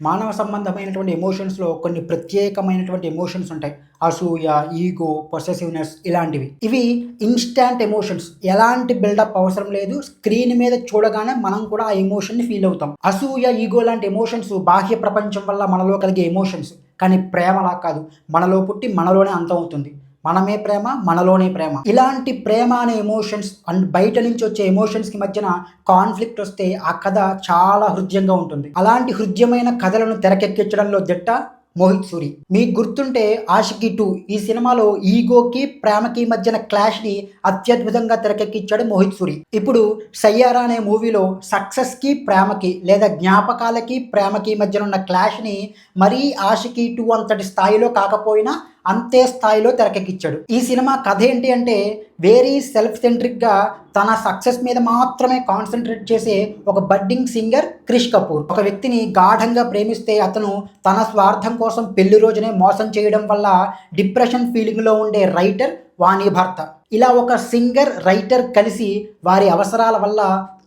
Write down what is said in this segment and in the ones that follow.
మానవ సంబంధమైనటువంటి ఎమోషన్స్‌లో కొన్ని ప్రత్యేకమైనటువంటి ఎమోషన్స్ ఉంటాయి. అసూయ, ఈగో, పొసెసివ్‌నెస్ ఇలాంటివి. ఇవి ఇన్‌స్టాంట్ ఎమోషన్స్. ఎలాంటి బిల్డప్ అవసరం లేదు. స్క్రీన్ మీద చూడగానే మనం కూడా ఆ ఎమోషన్‌ని ఫీల్ అవుతాం. అసూయ, ఈగో లాంటి ఎమోషన్స్ బాహ్య ప్రపంచం వల్ల మనలో కలిగే ఎమోషన్స్. కానీ ప్రేమ అలా కాదు. మనలో పుట్టి మనలోనే అంతమవుతుంది. మనమే ప్రేమ, మనలోనే ప్రేమ. ఇలాంటి ప్రేమ అనే ఎమోషన్స్ అండ్ బయట నుంచి వచ్చే ఎమోషన్స్‌కి మధ్యన కాన్‌ఫ్లిక్ట్ వస్తే ఆ కథ చాలా హృద్యంగా ఉంటుంది. అలాంటి హృద్యమైన కథలను తెరకెక్కించడంలో దిట్ట మోహిత్ సూరి. మీకు గుర్తుంటే 'ఆషికీ 2' ఈ సినిమాలో ఈగోకి, ప్రేమకి మధ్యన క్లాష్‌ని అత్యద్భుతంగా తెరకెక్కించాడు మోహిత్ సూరి. ఇప్పుడు 'సయ్యారా' అనే మూవీలో సక్సెస్‌కి, ప్రేమకి లేదా జ్ఞాపకాలకి, ప్రేమకి మధ్యన ఉన్న క్లాష్‌ని మరీ 'ఆషికీ 2' అంతటి స్థాయిలో కాకపోయినా అంతే స్థాయిలో తెరకెక్కించాడు. ఈ సినిమా కథ ఏంటి అంటే వెరీ సెల్ఫ్ సెంట్రిక్‌గా తన సక్సెస్ మీద మాత్రమే కాన్సంట్రేట్ చేసే ఒక బడ్డింగ్ సింగర్ క్రిష్ కపూర్. ఒక వ్యక్తిని గాఢంగా ప్రేమిస్తే అతను తన స్వార్థం కోసం పెళ్లి రోజునే మోసం చేయడం వల్ల డిప్రెషన్ ఫీలింగ్‌లో ఉండే రైటర్ వాణి భర్త. ఇలా ఒక సింగర్, రైటర్ కలిసి వారి అవసరాల వల్ల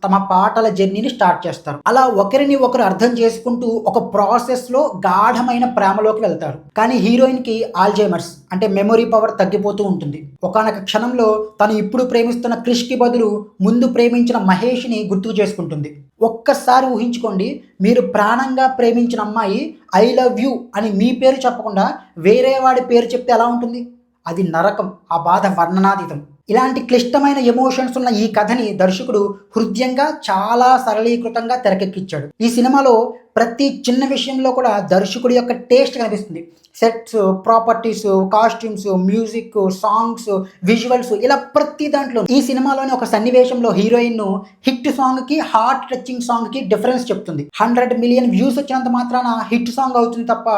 తమ పాటల జర్నీని స్టార్ట్ చేస్తారు. అలా ఒకరిని ఒకరు అర్థం చేసుకుంటూ ఒక ప్రాసెస్‌లో గాఢమైన ప్రేమలోకి వెళ్తారు. కానీ హీరోయిన్‌కి ఆల్జైమర్స్ అంటే మెమొరీ పవర్ తగ్గిపోతూ ఉంటుంది. ఒకానొక క్షణంలో తను ఇప్పుడు ప్రేమిస్తున్న క్రిష్‌కి బదులు ముందు ప్రేమించిన మహేష్‌ని గుర్తుకు చేసుకుంటుంది. ఒక్కసారి ఊహించుకోండి, మీరు ప్రాణంగా ప్రేమించిన అమ్మాయి ఐ లవ్ యూ అని మీ పేరు చెప్పకుండా వేరే వాడి పేరు చెప్తే ఎలా ఉంటుంది? అది నరకం. ఆ బాధ వర్ణనాతీతం. ఇలాంటి క్లిష్టమైన ఎమోషన్స్ ఉన్న ఈ కథని దర్శకుడు హృద్యంగా చాలా సరళీకృతంగా తెరకెక్కించాడు. ఈ సినిమాలో ప్రతి చిన్న విషయంలో కూడా దర్శకుడి యొక్క టేస్ట్ కనిపిస్తుంది. Sets, properties, costumes, music, songs, visuals ఇలా ప్రతి దాంట్లో. ఈ సినిమాలోని ఒక సన్నివేశంలో హీరోయిన్ హిట్ సాంగ్కి, హార్ట్ టచింగ్ సాంగ్కి డిఫరెన్స్ చెప్తుంది. 100 మిలియన్ వ్యూస్ వచ్చినంత మాత్రాన హిట్ సాంగ్ అవుతుంది తప్ప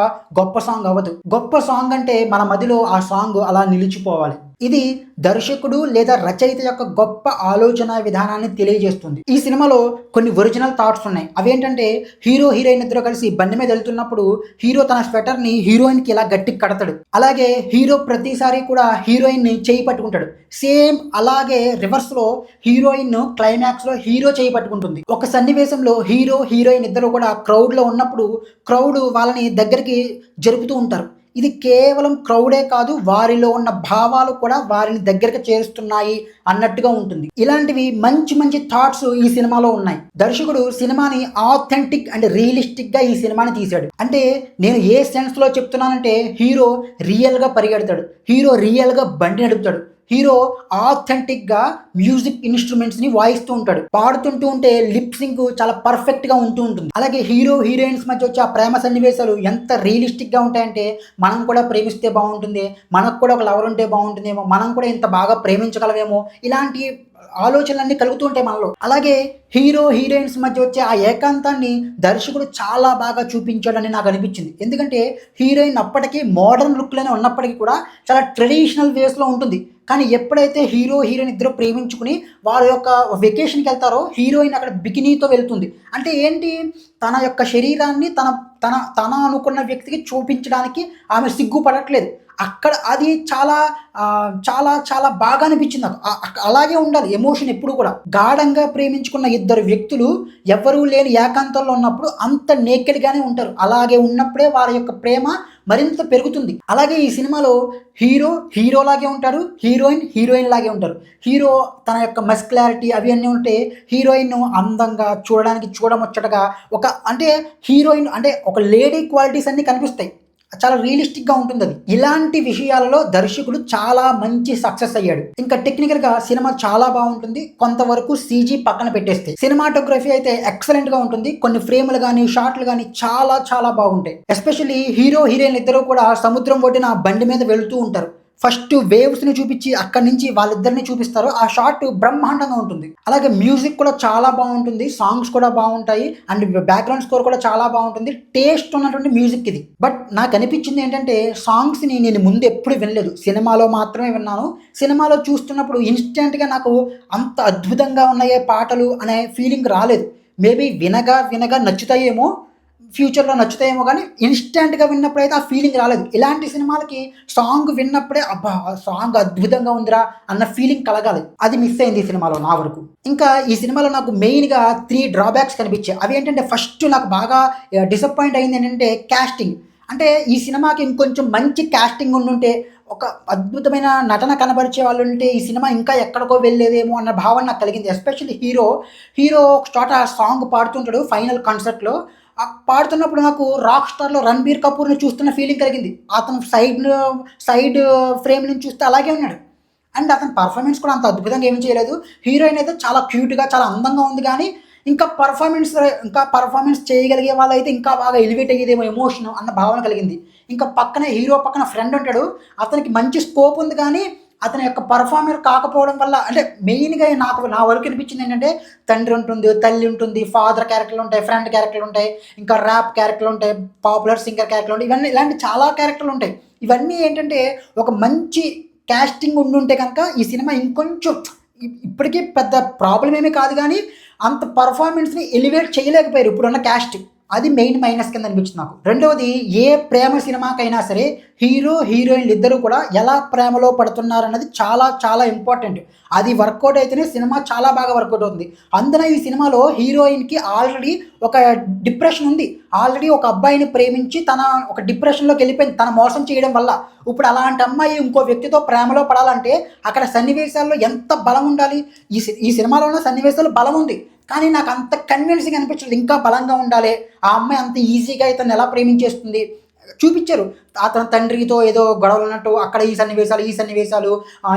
గొప్ప సాంగ్ అవ్వదు. గొప్ప సాంగ్ అంటే మన మదిలో ఆ సాంగ్ అలా నిలిచిపోవాలి. ఇది దర్శకుడు లేదా రచయిత యొక్క గొప్ప ఆలోచన విధానాన్ని తెలియజేస్తుంది. ఈ సినిమాలో కొన్ని ఒరిజినల్ థాట్స్ ఉన్నాయి. అవేంటంటే హీరో, హీరోయిన్ ఇద్దరు కలిసి బండి మీద వెళ్తున్నప్పుడు హీరో తన స్వెటర్ని హీరోయిన్కి ఇలా గట్టిగా కడతాడు. అలాగే హీరో ప్రతిసారి కూడా హీరోయిన్ని చేయి పట్టుకుంటాడు. సేమ్ అలాగే రివర్స్లో హీరోయిన్ క్లైమాక్స్లో హీరో చేయి పట్టుకుంటుంది. ఒక సన్నివేశంలో హీరో, హీరోయిన్ ఇద్దరు కూడా క్రౌడ్లో ఉన్నప్పుడు క్రౌడ్ వాళ్ళని దగ్గరికి జరుపుతూ ఉంటారు. ఇది కేవలం క్రౌడే కాదు, వారిలో ఉన్న భావాలు కూడా వారిని దగ్గరకు చేరుస్తున్నాయి అన్నట్టుగా ఉంటుంది. ఇలాంటివి మంచి మంచి థాట్స్ ఈ సినిమాలో ఉన్నాయి. దర్శకుడు సినిమాని ఆథెంటిక్ అండ్ రియలిస్టిక్గా ఈ సినిమాని తీశాడు. అంటే నేను ఏ సెన్స్లో చెప్తున్నానంటే హీరో రియల్గా పరిగెడతాడు, హీరో రియల్గా బండి నడుపుతాడు, హీరో ఆథెంటిక్గా మ్యూజిక్ ఇన్స్ట్రుమెంట్స్ని వాయిస్తూ ఉంటాడు. పాడుతుంటూ ఉంటే లిప్ సింక్ చాలా పర్ఫెక్ట్గా ఉంటూ ఉంటుంది. అలాగే హీరో, హీరోయిన్స్ మధ్య వచ్చే ఆ ప్రేమ సన్నివేశాలు ఎంత రియలిస్టిక్గా ఉంటాయంటే మనం కూడా ప్రేమిస్తే బాగుంటుంది, మనకు కూడా ఒక లవర్ ఉంటే బాగుంటుందేమో, మనం కూడా ఇంత బాగా ప్రేమించగలమేమో, ఇలాంటి ఆలోచనలన్నీ కలుగుతూ ఉంటాయి మనలో. అలాగే హీరో, హీరోయిన్స్ మధ్య వచ్చే ఆ ఏకాంతాన్ని దర్శకుడు చాలా బాగా చూపించాడని నాకు అనిపించింది. ఎందుకంటే హీరోయిన్ అప్పటికీ మోడర్న్ లుక్లోనే ఉన్నప్పటికీ కూడా చాలా ట్రెడిషనల్ వేస్లో ఉంటుంది. కానీ ఎప్పుడైతే హీరో, హీరోయిన్ ఇద్దరు ప్రేమించుకుని వారి యొక్క వెకేషన్కి వెళ్తారో హీరోయిన్ అక్కడ బికినీతో వెళ్తుంది. అంటే ఏంటి, తన యొక్క శరీరాన్ని తన తన తన అనుకున్న వ్యక్తికి చూపించడానికి ఆమె సిగ్గుపడట్లేదు. అక్కడ అది చాలా చాలా చాలా బాగా అనిపించింది నాకు. అలాగే ఉండాలి ఎమోషన్ ఎప్పుడు కూడా. గాఢంగా ప్రేమించుకున్న ఇద్దరు వ్యక్తులు ఎవరూ లేని ఏకాంతంలో ఉన్నప్పుడు అంత నేకెడ్గానే ఉంటారు. అలాగే ఉన్నప్పుడే వారి యొక్క ప్రేమ మరింత పెరుగుతుంది. అలాగే ఈ సినిమాలో హీరో హీరోలాగే ఉంటారు, హీరోయిన్ హీరోయిన్ లాగే ఉంటారు. హీరో తన యొక్క మస్కులారిటీ అవి అన్నీ ఉంటే హీరోయిన్ అందంగా, చూడడానికి చూడముచ్చటగా, ఒక అంటే హీరోయిన్ అంటే ఒక లేడీ క్వాలిటీస్ అన్నీ కనిపిస్తాయి. చాలా రియలిస్టిక్గా ఉంటుంది అది. ఇలాంటి విషయాలలో దర్శకుడు చాలా మంచి సక్సెస్ అయ్యాడు. ఇంకా టెక్నికల్గా సినిమా చాలా బాగుంటుంది. కొంతవరకు సీజీ పక్కన పెట్టేస్తే సినిమాటోగ్రఫీ అయితే ఎక్సలెంట్గా ఉంటుంది. కొన్ని ఫ్రేములు కానీ, షాట్లు కానీ చాలా చాలా బాగుంటాయి. ఎస్పెషల్లీ హీరో, హీరోయిన్ ఇద్దరు కూడా సముద్రం ఒడ్డున బండి మీద వెళుతూ ఉంటారు. ఫస్ట్ వేవ్స్ని చూపించి అక్కడి నుంచి వాళ్ళిద్దరిని చూపిస్తారు. ఆ షాట్ బ్రహ్మాండంగా ఉంటుంది. అలాగే మ్యూజిక్ కూడా చాలా బాగుంటుంది, సాంగ్స్ కూడా బాగుంటాయి, అండ్ బ్యాక్గ్రౌండ్ స్కోర్ కూడా చాలా బాగుంటుంది. టేస్ట్ ఉన్నటువంటి మ్యూజిక్ ఇది. బట్ నాకు అనిపించింది ఏంటంటే సాంగ్స్ని నేను ముందు ఎప్పుడు వినలేదు, సినిమాలో మాత్రమే విన్నాను. సినిమాలో చూస్తున్నప్పుడు ఇన్స్టెంట్గా నాకు అంత అద్భుతంగా ఉన్నాయే పాటలు అనే ఫీలింగ్ రాలేదు. మేబీ వినగా వినగా నచ్చుతాయేమో, ఫ్యూచర్‌లో నచ్చుతాయేమో గానీ, ఇన్‌స్టాంట్‌గా విన్నప్పుడైతే ఆ ఫీలింగ్ రాలేదు. ఇలాంటి సినిమాలకి సాంగ్ విన్నప్పుడే అబ్బా! ఆ సాంగ్ అద్భుతంగా ఉందిరా అన్న ఫీలింగ్ కలగాలి. అది మిస్ అయింది ఈ సినిమాలో నా వరకు. ఇంకా ఈ సినిమాలో నాకు మెయిన్‌గా 3 డ్రాబ్యాక్స్ కనిపించాయి. అవేంటంటే ఫస్ట్ నాకు బాగా డిసప్పాయింట్ అయిందేంటంటే కాస్టింగ్. అంటే ఈ సినిమాకి ఇంకొంచెం మంచి కాస్టింగ్ ఉండుంటే, ఒక అద్భుతమైన నటన కనబరిచే వాళ్ళుంటే ఈ సినిమా ఇంకా ఎక్కడికో వెళ్ళేదేమో అన్న భావన నాకు కలిగింది. ఎస్పెషల్లీ హీరో ఒక చోట సాంగ్ పాడుతుంటాడు ఫైనల్ కాన్సర్ట్‌లో. పాడుతున్నప్పుడు నాకు 'రాక్ స్టార్'లో 'రణబీర్ కపూర్‌ని' చూస్తున్న ఫీలింగ్ కలిగింది. అతను సైడ్ ఫ్రేమ్ నుంచి చూస్తే అలాగే ఉన్నాడు. అండ్ అతని పర్ఫార్మెన్స్ కూడా అంత అద్భుతంగా ఏమి చేయలేదు. హీరోయిన్ అయితే చాలా క్యూట్‌గా, చాలా అందంగా ఉంది గానీ, ఇంకా పర్ఫార్మెన్స్ చేయగలిగే వాళ్ళైతే ఇంకా బాగా ఎలివేట్ అయ్యేదేమో ఎమోషన్ అన్న భావన కలిగింది. ఇంకా పక్కనే హీరో పక్కన ఫ్రెండ్ ఉంటాడు. అతనికి మంచి స్కోప్ ఉంది కానీ, అతని యొక్క పర్ఫార్మర్ కాకపోవడం వల్ల అంటే మెయిన్‌గా నా వరకు అనిపించింది ఏంటంటే, తండ్రి ఉంటుంది, తల్లి ఉంటుంది, ఫాదర్ క్యారెక్టర్‌లు ఉంటాయి, ఫ్రెండ్ క్యారెక్టర్‌లు ఉంటాయి, ఇంకా ర్యాప్ క్యారెక్టర్‌లు ఉంటాయి, పాపులర్ సింగర్ క్యారెక్టర్‌లు ఉంటాయి. ఇలాంటి చాలా క్యారెక్టర్‌లు ఉంటాయి. ఇవన్నీ ఏంటంటే ఒక మంచి కాస్టింగ్ ఉండుంటే కనుక ఈ సినిమా ఇంకొంచెం ఇప్పటికీ పెద్ద ప్రాబ్లమ్ ఏమీ కాదు గానీ, అంత పర్ఫార్మెన్స్‌ని ఎలివేట్ చేయలేకపోయారు ఇప్పుడున్న కాస్ట్. అది మెయిన్ మైనస్ కింద అనిపించింది నాకు. రెండవది, ఏ ప్రేమ సినిమాకైనా సరే హీరో, హీరోయిన్‌లు ఇద్దరు కూడా ఎలా ప్రేమలో పడుతున్నారన్నది చాలా చాలా ఇంపార్టెంట్. అది వర్కౌట్ అయితేనే సినిమా చాలా బాగా వర్కౌట్ అవుతుంది. అందున ఈ సినిమాలో హీరోయిన్‌కి ఆల్రెడీ ఒక డిప్రెషన్ ఉంది. ఆల్రెడీ ఒక అబ్బాయిని ప్రేమించి తన ఒక డిప్రెషన్‌లోకి వెళ్ళిపోయింది. తను మోసం చేయడం వల్ల. ఇప్పుడు అలాంటి అమ్మాయి ఇంకో వ్యక్తితో ప్రేమలో పడాలంటే అక్కడ సన్నివేశాల్లో ఎంత బలం ఉండాలి? ఈ సినిమాలో ఉన్న సన్నివేశాల్లో బలం ఉంది. కానీ నాకు అంత కన్విన్సింగ్ అనిపించలేదు. ఇంకా బలంగా ఉండాలి. ఆ అమ్మాయి అంత ఈజీగా ఇతన్ని ఎలా ప్రేమించేస్తుంది చూపిచ్చారు. అతని తండ్రితో ఏదో గొడవలున్నట్టు, అక్కడ ఈ సన్నివేశాలు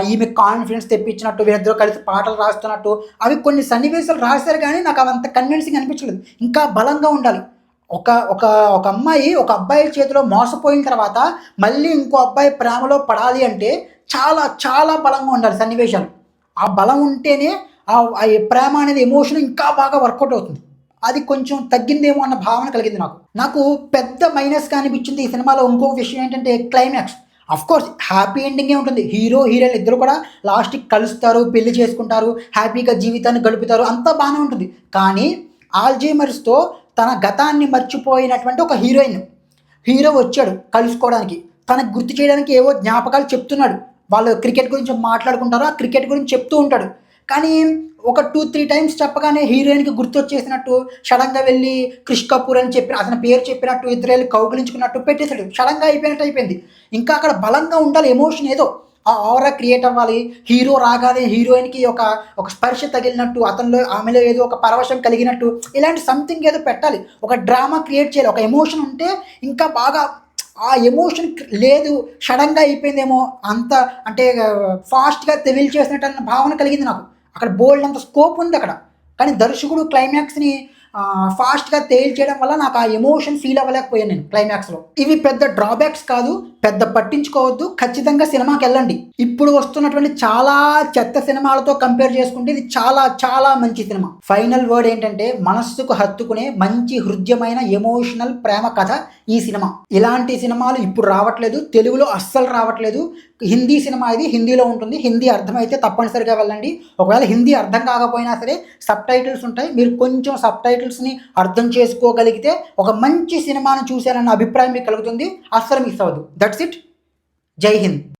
ఈమె కాన్ఫిడెన్స్ తెప్పించినట్టు, వీళ్ళిద్దరూ కలిసి పాటలు రాస్తున్నట్టు, అవి కొన్ని సన్నివేశాలు రాశారు కానీ నాకు అవంత కన్విన్సింగ్ అనిపించలేదు. ఇంకా బలంగా ఉండాలి. ఒక ఒక ఒక అమ్మాయి ఒక అబ్బాయి చేతిలో మోసపోయిన తర్వాత మళ్ళీ ఇంకో అబ్బాయి ప్రేమలో పడాలి అంటే చాలా చాలా బలంగా ఉండాలి సన్నివేశాలు. ఆ బలం ఉంటేనే ఆ ప్రేమ అనేది ఎమోషన్ ఇంకా బాగా వర్కౌట్ అవుతుంది. అది కొంచెం తగ్గిందేమో అన్న భావన కలిగింది నాకు. నాకు పెద్ద మైనస్‌గా అనిపించింది ఈ సినిమాలో ఇంకొక విషయం ఏంటంటే క్లైమాక్స్. ఆఫ్‌కోర్స్ హ్యాపీ ఎండింగే ఉంటుంది. హీరో, హీరోయిన్ ఇద్దరు కూడా లాస్ట్‌కి కలుస్తారు, పెళ్లి చేసుకుంటారు, హ్యాపీగా జీవితాన్ని గడుపుతారు. అంతా బానే ఉంటుంది. కానీ ఆల్జీమర్స్‌తో తన గతాన్ని మర్చిపోయినటువంటి ఒక హీరో వచ్చాడు కలుసుకోవడానికి. తనకు గుర్తు చేయడానికి ఏవో జ్ఞాపకాలు చెప్తున్నాడు. వాళ్ళు క్రికెట్ గురించి మాట్లాడుకుంటారు. ఆ క్రికెట్ గురించి చెప్తూ ఉంటాడు. కానీ ఒక 2, 3 టైమ్స్ చెప్పగానే హీరోయిన్‌కి గుర్తొచ్చేసినట్టు సడెన్‌గా వెళ్లి 'క్రిష్ కపూర్' అని చెప్పి అతని పేరు చెప్పినట్టు ఇద్దరెళ్లి కౌగిలించుకున్నట్టు పెట్టేసాడు. సడెన్‌గా అయిపోయినట్టు అయిపోయింది. ఇంకా అక్కడ బలంగా ఉండాలి ఎమోషన్ ఏదో. ఆ ఆరా క్రియేట్ అవ్వాలి. హీరో రాగానే హీరోయిన్‌కి ఒక స్పర్శ తగిలినట్టు, ఆమెలో ఏదో ఒక పరవశం కలిగినట్టు ఇలాంటి సంథింగ్ ఏదో పెట్టాలి. ఒక డ్రామా క్రియేట్ చేయాలి. ఒక ఎమోషన్ ఉంటే ఇంకా బాగా ఆ ఎమోషన్ లేదు. సడెన్‌గా అయిపోయిందేమో అంత అంటే ఫాస్ట్‌గా చేసినట్టన్న భావన కలిగింది నాకు. అక్కడ బోలెడంత స్కోప్ ఉందక్కడ. కానీ దర్శకుడు క్లైమాక్స్‌ని ఫాస్ట్‌గా తేల్చేయడం వల్ల నాకు ఆ ఎమోషన్ ఫీల్ అవ్వలేకపోయాను నేను క్లైమాక్స్‌లో. ఇవి పెద్ద డ్రాబ్యాక్స్ కాదు. పెద్ద పట్టించుకోవద్దు. ఖచ్చితంగా సినిమాకెళ్ళండి. ఇప్పుడు వస్తున్నటువంటి చాలా చెత్త సినిమాలతో కంపేర్ చేసుకుంటే ఇది చాలా చాలా మంచి సినిమా. ఫైనల్ వర్డ్ ఏంటంటే మనస్సుకు హత్తుకునే మంచి హృద్యమైన ఎమోషనల్ ప్రేమ కథ ఈ సినిమా. ఇలాంటి సినిమాలు ఇప్పుడు రావట్లేదు. తెలుగులో అస్సలు రావట్లేదు. హిందీ సినిమా ఇది. హిందీలో ఉంటుంది. హిందీ అర్థమైతే తప్పనిసరిగా వెళ్ళండి. ఒకవేళ హిందీ అర్థం కాకపోయినా సరే సబ్‌టైటిల్స్ ఉంటాయి. మీరు కొంచెం సబ్‌టైటిల్స్‌ని అర్థం చేసుకోగలిగితే ఒక మంచి సినిమాను చూశారన్న అభిప్రాయం మీకు కలుగుతుంది. అస్సలు మిస్ అవ్వద్దు. That's it. జై హింద్.